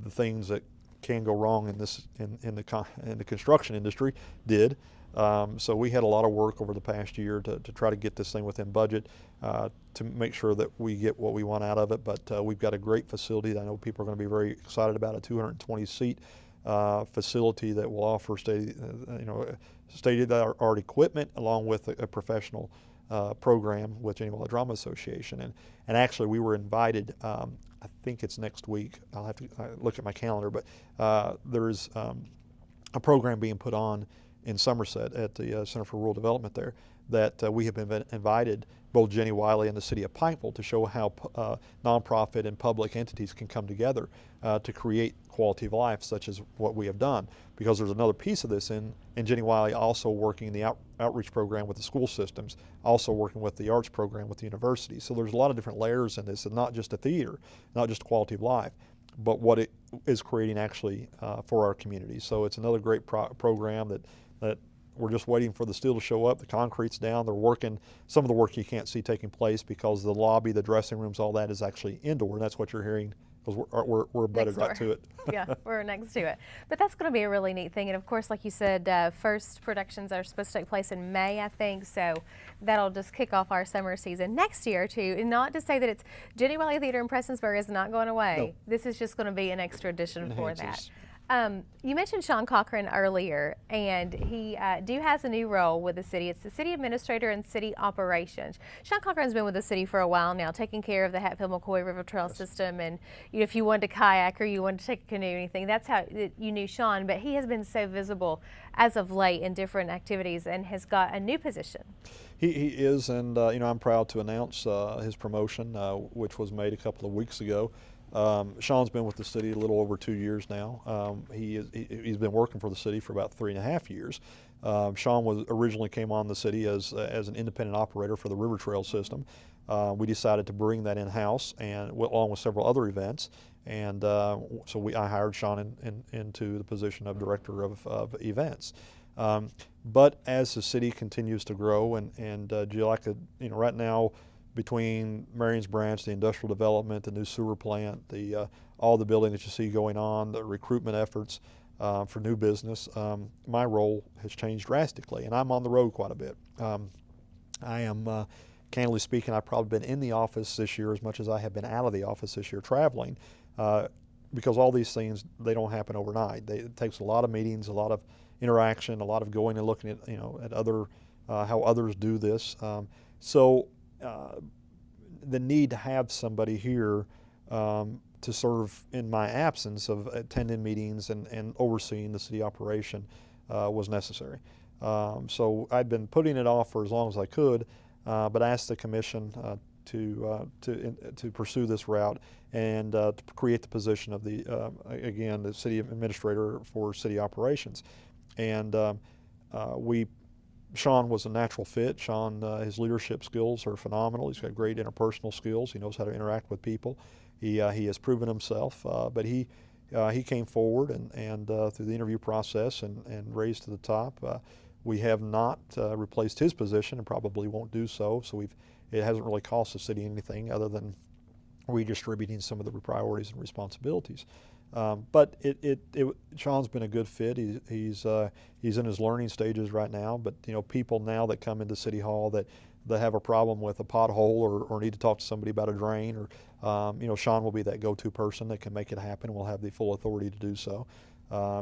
the things that can go wrong in the construction industry, so we had a lot of work over the past year to try to get this thing within budget, to make sure that we get what we want out of it. But we've got a great facility that I know people are going to be very excited about, a 220-seat facility that will offer state-of-the-art equipment along with a professional program with Genevieve Drama Association. And actually we were invited, I think it's next week, I'll have to look at my calendar, but there's a program being put on in Somerset at the Center for Rural Development there, that we have been invited, both Jenny Wiley and the city of Pikeville, to show how nonprofit and public entities can come together to create quality of life, such as what we have done. Because there's another piece of this in Jenny Wiley also working the outreach program with the school systems, also working with the arts program with the university. So there's a lot of different layers in this, and not just a theater, not just quality of life, but what it is creating actually for our community. So it's another great program that we're just waiting for the steel to show up. The concrete's down. They're working. Some of the work you can't see taking place because the lobby, the dressing rooms, all that is actually indoor, and that's what you're hearing because we're abutted right to it. Yeah, we're next to it. But that's going to be a really neat thing. And of course, like you said, first productions are supposed to take place in May, I think. So that'll just kick off our summer season next year too. And not to say that it's Jenny Wiley Theater in Prestonsburg is not going away. No. This is just going to be an extra addition for that. Enhances. You mentioned Sean Cochran earlier, and he has a new role with the city. It's the city administrator and city operations. Sean Cochran's been with the city for a while now, taking care of the Hatfield-McCoy River Trail system. And if you wanted to kayak or you wanted to take a canoe or anything, that's how you knew Sean. But he has been so visible as of late in different activities and has got a new position. He is, and I'm proud to announce his promotion, which was made a couple of weeks ago. Sean's been with the city a little over 2 years now. He's been working for the city for about 3.5 years. Sean originally came on the city as an independent operator for the River Trail system. We decided to bring that in-house, and along with several other events. And so I hired Sean into the position of director of events. But as the city continues to grow, and Jill, I could, right now, between Marion's Branch, the industrial development, the new sewer plant, all the building that you see going on, the recruitment efforts for new business, my role has changed drastically, and I'm on the road quite a bit. I am, candidly speaking, I've probably been in the office this year as much as I have been out of the office this year traveling, because all these things, they don't happen overnight. It takes a lot of meetings, a lot of interaction, a lot of going and looking at, at other, how others do this. The need to have somebody here to serve in my absence of attending meetings and overseeing the city operation was necessary. So I'd been putting it off for as long as I could, but asked the commission to pursue this route and to create the position of the city administrator for city operations. And Sean was a natural fit. Sean, his leadership skills are phenomenal. He's got great interpersonal skills. He knows how to interact with people. He has proven himself, but he came forward and through the interview process and raised to the top. We have not replaced his position and probably won't do so. So it hasn't really cost the city anything other than redistributing some of the priorities and responsibilities. But Sean's been a good fit. He's in his learning stages right now. But people now that come into City Hall that have a problem with a pothole or need to talk to somebody about a drain, or Sean will be that go-to person that can make it happen. We'll have the full authority to do so.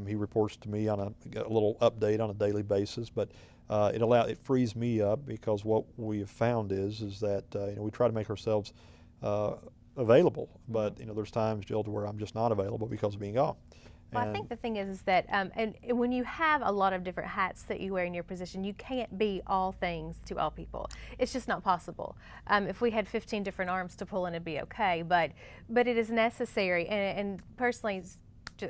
He reports to me on a little update on a daily basis, but it frees me up because what we have found is that we try to make ourselves available, but there's times, Jill, to where I'm just not available because of being gone. Well, I think the thing is that and when you have a lot of different hats that you wear in your position, you can't be all things to all people. It's just not possible. If we had 15 different arms to pull in, it'd be okay, but it is necessary, and personally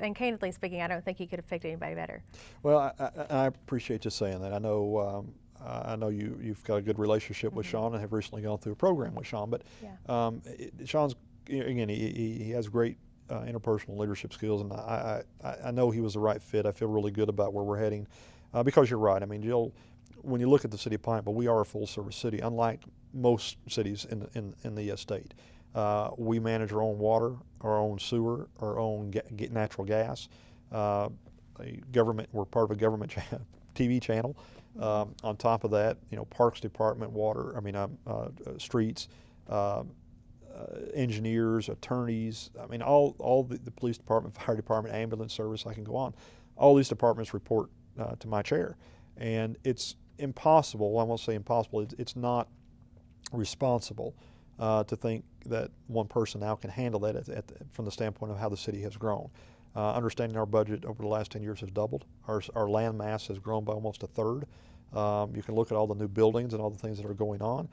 and candidly speaking, I don't think you could have picked anybody better. Well, I appreciate you saying that. I know you've got a good relationship with Sean and have recently gone through a program with Sean, but Sean's, again, he has great interpersonal leadership skills, and I know he was the right fit. I feel really good about where we're heading because you're right. I mean, Jill, when you look at the city of Pikeville, we are a full-service city, unlike most cities in the state. We manage our own water, our own sewer, our own natural gas. We're part of a government TV channel. On top of that, Parks Department, streets, engineers, attorneys. I mean, all the police department, fire department, ambulance service. I can go on. All these departments report to my chair, and it's impossible. I won't say impossible. It's not responsible to think that one person now can handle that from the standpoint of how the city has grown. Understanding our budget over the last 10 years has doubled. Our land mass has grown by almost a third. You can look at all the new buildings and all the things that are going on.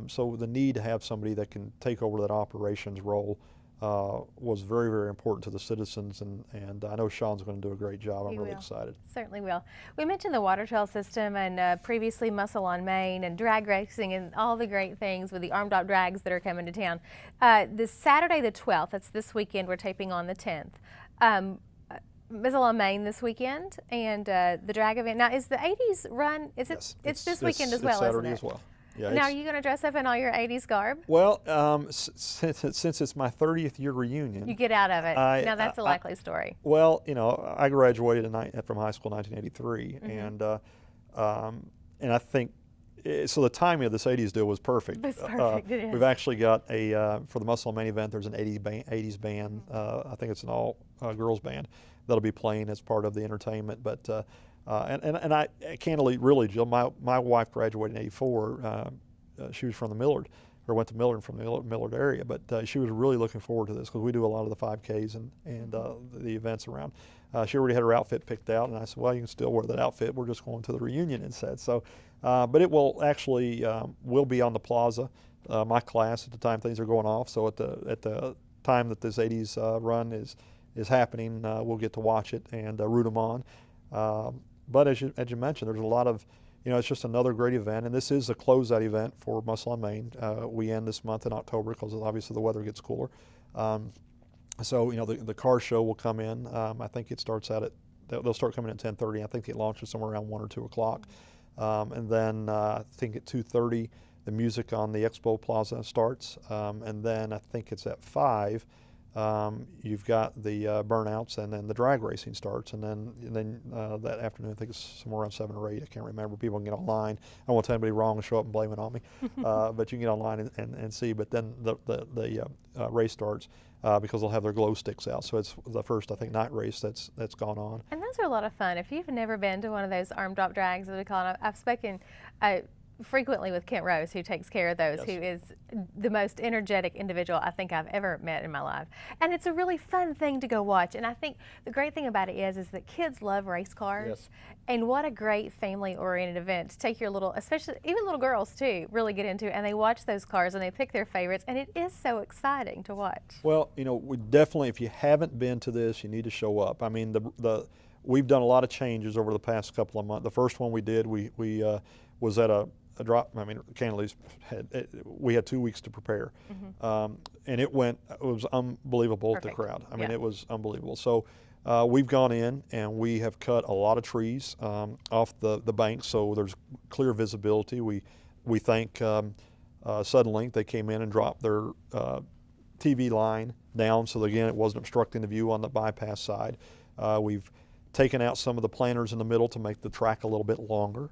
So the need to have somebody that can take over that operations role was very, very important to the citizens, and I know Sean's going to do a great job. I'm really excited. Certainly will. We mentioned the water trail system and previously Muscle on Main and drag racing and all the great things with the arm drop drags that are coming to town. This Saturday the 12th, that's this weekend, we're taping on the 10th. Muscle on Main this weekend, and the drag event. Now, is the 80s run, is it? Yes, it's this weekend as well, it's Saturday isn't it? as well. Yeah, now, are you going to dress up in all your 80s garb? Well, since it's my 30th year reunion, you get out of it. Now, that's a likely story. Well, you know, I graduated from high school in 1983, and I think so. The timing of this 80s deal was perfect. It's perfect. It is. We've actually got for the Muscle Main event. There's an 80s band. I think it's an all girls band that'll be playing as part of the entertainment. But and I candidly, really, Jill, my wife graduated in '84. She was from the Millard, or went to Millard from the Millard area. But she was really looking forward to this because we do a lot of the 5Ks and the events around. She already had her outfit picked out, and I said, well, you can still wear that outfit. We're just going to the reunion instead. So, but it will actually will be on the plaza. My class at the time things are going off. So at the time that this 80s run is happening, we'll get to watch it and root them on. But as you mentioned, there's a lot of, you know, it's just another great event, and this is a closeout event for Muscle on Main. We end this month in October because obviously the weather gets cooler. So, you know, the car show will come in. I think it starts out they'll start coming at 10:30. I think it launches somewhere around 1 or 2 o'clock. And then I think at 2:30, the music on the Expo Plaza starts. And then I think it's at 5. You've got the burnouts, and then the drag racing starts, and then that afternoon, I think it's somewhere around 7 or 8. I can't remember. People can get online. I don't want to tell anybody wrong and show up and blame it on me, but you can get online and see. But then the race starts because they'll have their glow sticks out. So it's the first, I think, night race that's gone on. And those are a lot of fun. If you've never been to one of those arm drop drags, as we call them, I've spoken frequently with Kent Rose, who takes care of those, Yes. who is the most energetic individual I think I've ever met in my life. And it's a really fun thing to go watch. And I think the great thing about it is that kids love race cars. Yes. And what a great family-oriented event to take your little, especially even little girls too, really get into, and they watch those cars and they pick their favorites, and it is so exciting to watch. Well, you know, we definitely, if you haven't been to this, you need to show up. I mean, we've done a lot of changes over the past couple of months. The first one we did, we was at a drop. I mean, candidly, we had 2 weeks to prepare, and it was unbelievable. Perfect. The crowd. I mean, Yeah. it was unbelievable. So we've gone in and we have cut a lot of trees off the banks, so there's clear visibility. We thank Suddenlink. They came in and dropped their TV line down, so again, it wasn't obstructing the view on the bypass side. We've taken out some of the planters in the middle to make the track a little bit longer.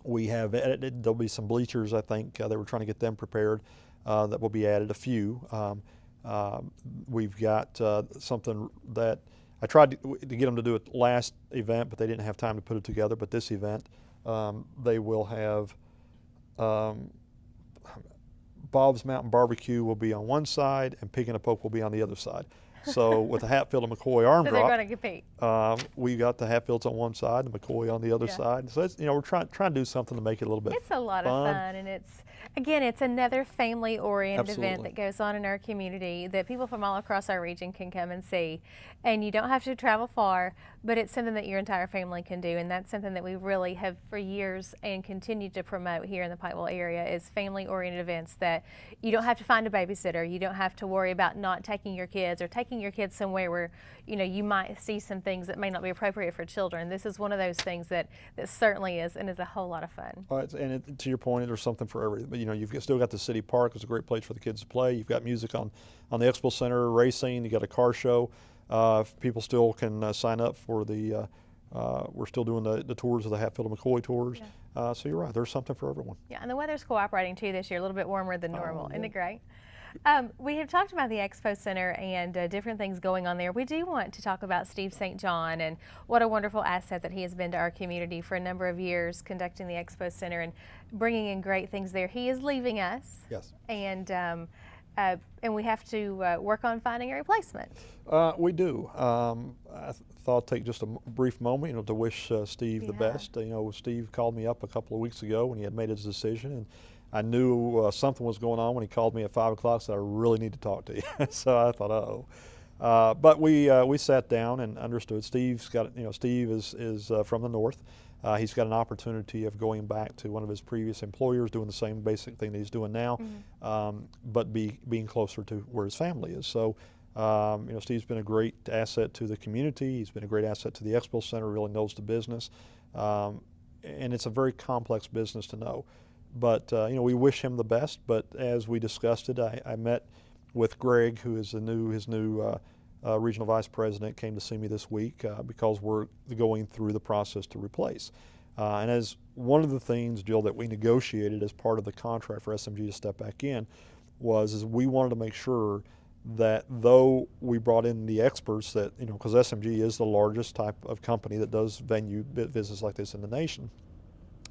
We have edited, there'll be some bleachers, I think, they were trying to get them prepared, that will be added, a few. We've got something that I tried to get them to do it last event, but they didn't have time to put it together. But this event, they will have Bob's Mountain Barbecue will be on one side, and Pig and a Poke will be on the other side. So with the Hatfield and McCoy arm So drop, they're going to compete. we got the Hatfields on one side and McCoy on the other Yeah. side. So it's, you know, we're trying to do something to make it a little bit It's a lot fun. of fun, and it's another family-oriented event Absolutely. that goes on in our community that people from all across our region can come and see. And you don't have to travel far, but it's something that your entire family can do, and that's something that we really have for years and continue to promote here in the Pikeville area is family-oriented events that you don't have to find a babysitter, you don't have to worry about not taking your kids or taking your kids somewhere where, you know, you might see some things that may not be appropriate for children. This is one of those things that certainly is, and is a whole lot of fun. And to your point, there's something for everything. But you know, still got the city park. It's a great place for the kids to play. You've got music on the Expo Center, racing. You got a car show. People still can sign up for the. We're still doing the tours of the Hatfield and McCoy tours. Yeah. So you're right. There's something for everyone. Yeah, and the weather's cooperating too this year, a little bit warmer than normal. Yeah. Isn't it great? We have talked about the Expo Center and different things going on there. We do want to talk about Steve St. John and what a wonderful asset that he has been to our community for a number of years, conducting the Expo Center and bringing in great things there. He is leaving us. Yes. And and we have to work on finding a replacement. We do. Thought I'd take just a brief moment, to wish Steve the Yeah. best. Steve called me up a couple of weeks ago when he had made his decision, and I knew something was going on when he called me at 5 o'clock. Said I really need to talk to you. So I thought, oh. But we sat down and understood. Steve is from the north. He's got an opportunity of going back to one of his previous employers, doing the same basic thing that he's doing now, but being closer to where his family is. So, Steve's been a great asset to the community. He's been a great asset to the Expo Center. Really knows the business, and it's a very complex business to know. But we wish him the best. But as we discussed it, I met with Greg, who is his new regional vice president, came to see me this week because we're going through the process to replace. And as one of the things, Jill, that we negotiated as part of the contract for SMG to step back in is we wanted to make sure that though we brought in the experts that, because SMG is the largest type of company that does venue business like this in the nation,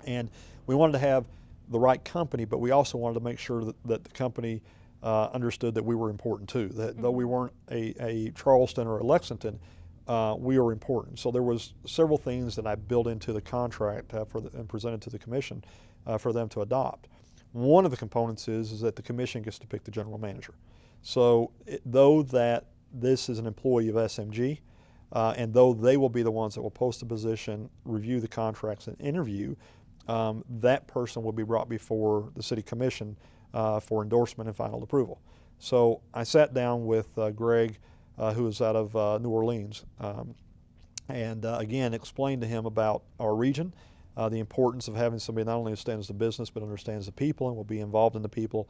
and we wanted to have the right company, but we also wanted to make sure that the company understood that we were important too, that though we weren't a Charleston or a Lexington, we are important. So there was several things that I built into the contract and presented to the commission for them to adopt. One of the components is that the commission gets to pick the general manager. So though that this is an employee of SMG, and though they will be the ones that will post the position, review the contracts, and interview, that person will be brought before the city commission for endorsement and final approval. So I sat down with Greg, who is out of New Orleans, and again explained to him about our region, the importance of having somebody not only understands the business but understands the people and will be involved in the people,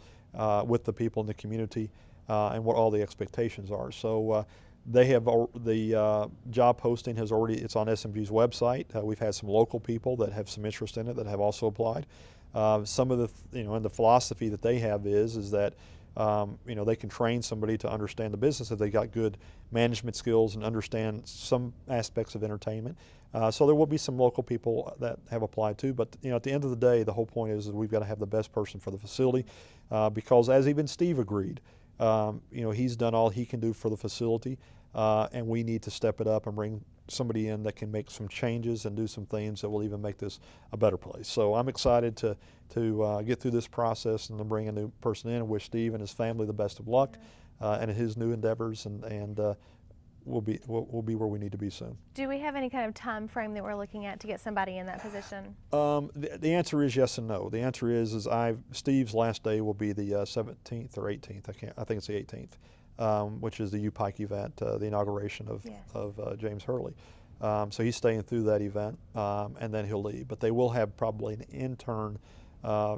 with the people in the community, and what all the expectations are. So they have the job posting it's on SMG's website. We've had some local people that have some interest in it that have also applied. Some of the, and the philosophy that they have is that, they can train somebody to understand the business if they got good management skills and understand some aspects of entertainment. So there will be some local people that have applied too, but at the end of the day, the whole point is that we've got to have the best person for the facility, because as even Steve agreed, he's done all he can do for the facility, and we need to step it up and bring somebody in that can make some changes and do some things that will even make this a better place. So I'm excited to get through this process and to bring a new person in and wish Steve and his family the best of luck and his new endeavors, and we'll be where we need to be soon. Do we have any kind of time frame that we're looking at to get somebody in that position? The answer is yes and no. The answer is Steve's last day will be the 17th or 18th. I think it's the 18th, which is the Pikeville, the inauguration of James Hurley. So he's staying through that event, and then he'll leave. But they will have probably an intern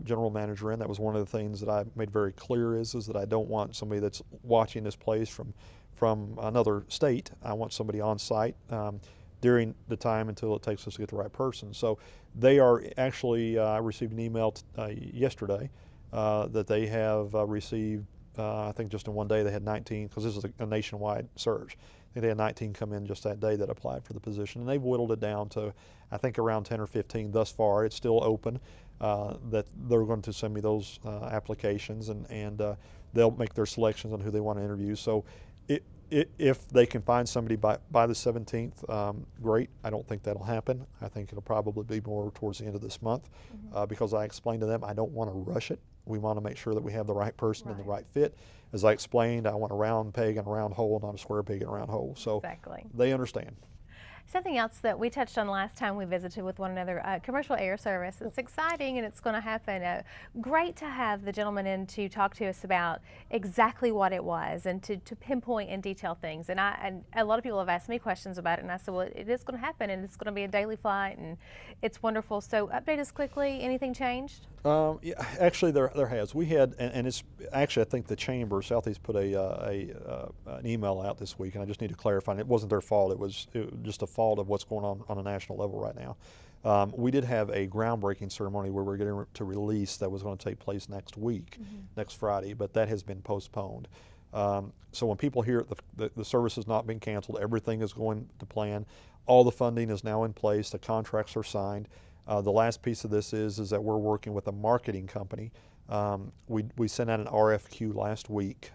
general manager in. That was one of the things that I made very clear is that I don't want somebody that's watching this place from another state. I want somebody on site during the time until it takes us to get the right person. So they are actually, I received an email yesterday that they have received, I think just in one day they had 19, because this is a nationwide surge. I think they had 19 come in just that day that applied for the position, and they've whittled it down to, I think, around 10 or 15 thus far. It's still open. That they're going to send me those applications, and they'll make their selections on who they want to interview. So if they can find somebody by the 17th, great. I don't think that'll happen. I think it'll probably be more towards the end of this month, because I explained to them I don't want to rush it. We want to make sure that we have the right person and the right fit. As I explained, I want a round peg and a round hole, not a square peg and a round hole. So they understand. Something else that we touched on last time we visited with one another, commercial air service. It's exciting and it's going to happen. Great to have the gentleman in to talk to us about exactly what it was and to pinpoint and detail things. And a lot of people have asked me questions about it, and I said, well, it is going to happen, and it's going to be a daily flight, and it's wonderful. So update us quickly. Anything changed? Yeah, actually, there has. We had, and it's actually, I think the chamber, Southeast, put an email out this week, and I just need to clarify. And it wasn't their fault. It was just a fault of what's going on a national level right now. We did have a groundbreaking ceremony where we're getting to release that was going to take place next week, next Friday, but that has been postponed. So when people hear the service has not been canceled, everything is going to plan. All the funding is now in place. The contracts are signed. The last piece of this is that we're working with a marketing company We sent out an RFQ last week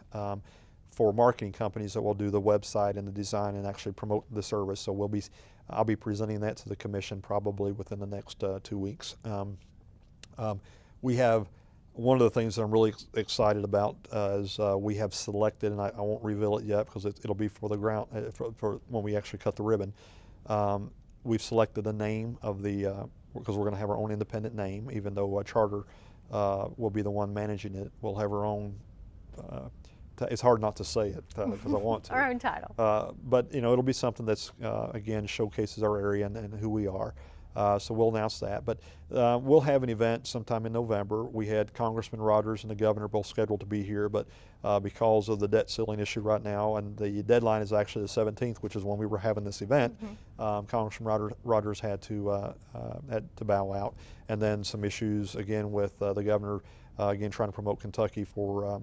for marketing companies that will do the website and the design and actually promote the service. So I'll be presenting that to the commission probably within the next 2 weeks. We have one of the things that I'm really excited about is we have selected, and I won't reveal it yet because it'll be for the ground for when we actually cut the ribbon. We've selected the name of the because we're going to have our own independent name, even though Charter will be the one managing it. We'll have our own. It's hard not to say it because I want to. Our own title. But it'll be something that's again showcases our area and who we are. So we'll announce that. But we'll have an event sometime in November. We had Congressman Rogers and the governor both scheduled to be here, but because of the debt ceiling issue right now, and the deadline is actually the 17th, which is when we were having this event, Congressman Rogers had to bow out. And then some issues again with the governor again trying to promote Kentucky for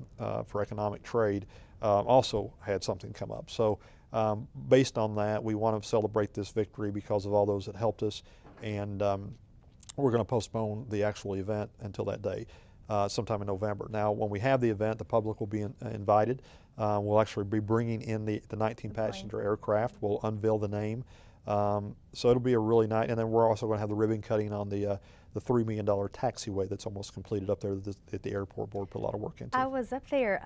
economic trade also had something come up. So based on that, we want to celebrate this victory because of all those that helped us. And we're going to postpone the actual event until that day, sometime in November. Now, when we have the event, the public will be invited. We'll actually be bringing in the 19-passenger aircraft. We'll unveil the name. So it'll be a really nice, and then we're also going to have the ribbon cutting on the $3 million taxiway that's almost completed up there that the airport board put a lot of work into. I was up there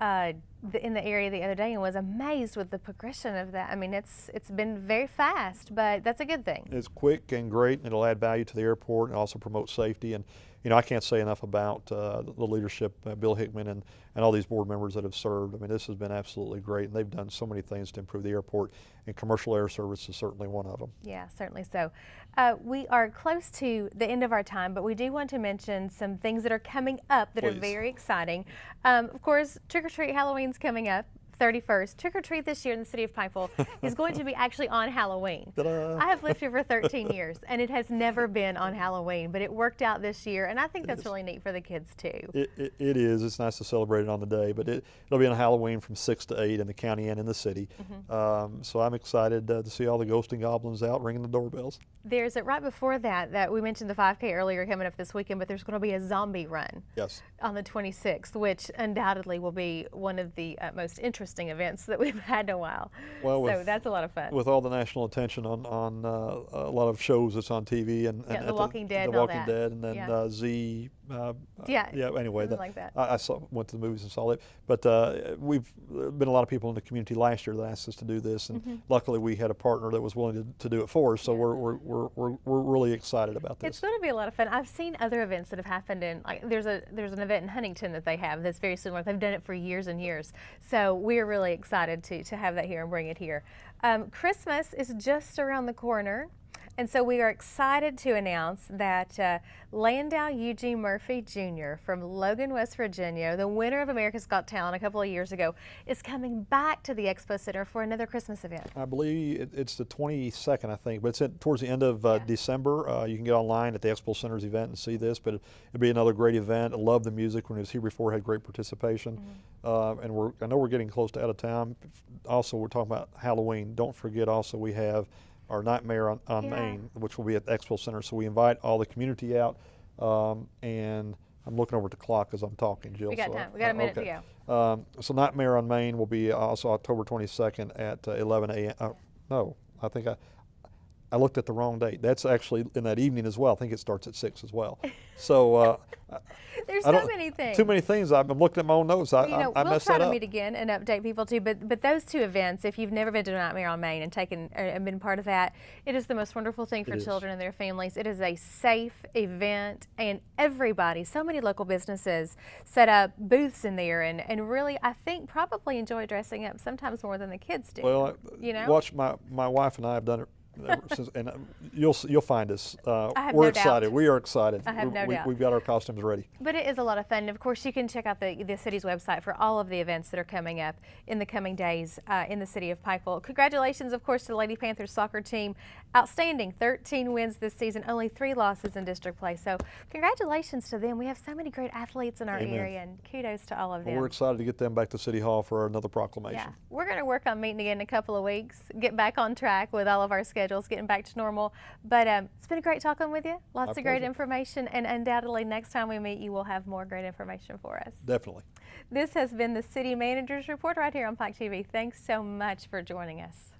in the area the other day and was amazed with the progression of that. I mean, it's been very fast, but that's a good thing. It's quick and great, and it'll add value to the airport and also promote safety. And I can't say enough about the leadership, Bill Hickman and all these board members that have served. I mean, this has been absolutely great, and they've done so many things to improve the airport, and commercial air service is certainly one of them. Yeah, certainly so. We are close to the end of our time, but we do want to mention some things that are coming up that are very exciting. Of course, Trick or Treat Halloween's coming up. 31st. Trick or Treat this year in the city of Pikeville is going to be actually on Halloween. Ta-da. I have lived here for 13 years and it has never been on Halloween, but it worked out this year, and I think that's really neat for the kids too. It is. It's nice to celebrate it on the day, but it'll be on Halloween from 6 to 8 in the county and in the city. So I'm excited to see all the ghosts and goblins out ringing the doorbells. There's right before that we mentioned the 5K earlier coming up this weekend, but there's going to be a zombie run. Yes. On the 26th, which undoubtedly will be one of the most interesting events that we've had in a while. Well, so that's a lot of fun. With all the national attention on a lot of shows that's on TV and The Walking Dead, The Walking Dead, and then Z. Anyway, like that. I went to the movies and saw it. But we've been a lot of people in the community last year that asked us to do this, and luckily we had a partner that was willing to do it for us. So we're really excited about this. It's going to be a lot of fun. I've seen other events that have happened in, like there's an event in Huntington that they have that's very similar. They've done it for years and years. So we're really excited to have that here and bring it here. Christmas is just around the corner. And so we are excited to announce that Landau Eugene Murphy Jr. from Logan, West Virginia, the winner of America's Got Talent a couple of years ago, is coming back to the Expo Center for another Christmas event. I believe it's the 22nd, I think, but it's towards the end of December. You can get online at the Expo Center's event and see this, but it'll be another great event. I love the music. When it was here before, had great participation. And I know we're getting close to out of town. Also, we're talking about Halloween. Don't forget also we have our Nightmare on Main, which will be at the Expo Center. So we invite all the community out, and I'm looking over at the clock as I'm talking, Jill. We got time. We got a minute to go. So Nightmare on Main will be also October 22nd at 11 a.m. No, I think I looked at the wrong date. That's actually in that evening as well. I think it starts at 6 as well. So there's so many things. Too many things. I'm looking at my own notes. I we'll messed try that to up. meet again and update people too. But those two events, if you've never been to Nightmare on Main and been part of that, it is the most wonderful thing for children and their families. It is a safe event, and everybody, so many local businesses set up booths in there, and really, I think probably enjoy dressing up sometimes more than the kids do. Well, watch my wife and I have done it. And you'll find us. We're excited. We are excited. I have no doubt. We've got our costumes ready. But it is a lot of fun. And of course, you can check out the city's website for all of the events that are coming up in the coming days in the city of Pikeville. Congratulations, of course, to the Lady Panthers soccer team. Outstanding. 13 wins this season, only 3 losses in district play. So congratulations to them. We have so many great athletes in our area, and kudos to all of them. We're excited to get them back to City Hall for another proclamation. Yeah. We're going to work on meeting again in a couple of weeks, get back on track with all of our schedules. schedules getting back to normal. But it's been great talking with you. Lots of great pleasure. information, and undoubtedly next time we meet, you will have more great information for us. Definitely. This has been the City Manager's Report right here on Pike TV. Thanks so much for joining us.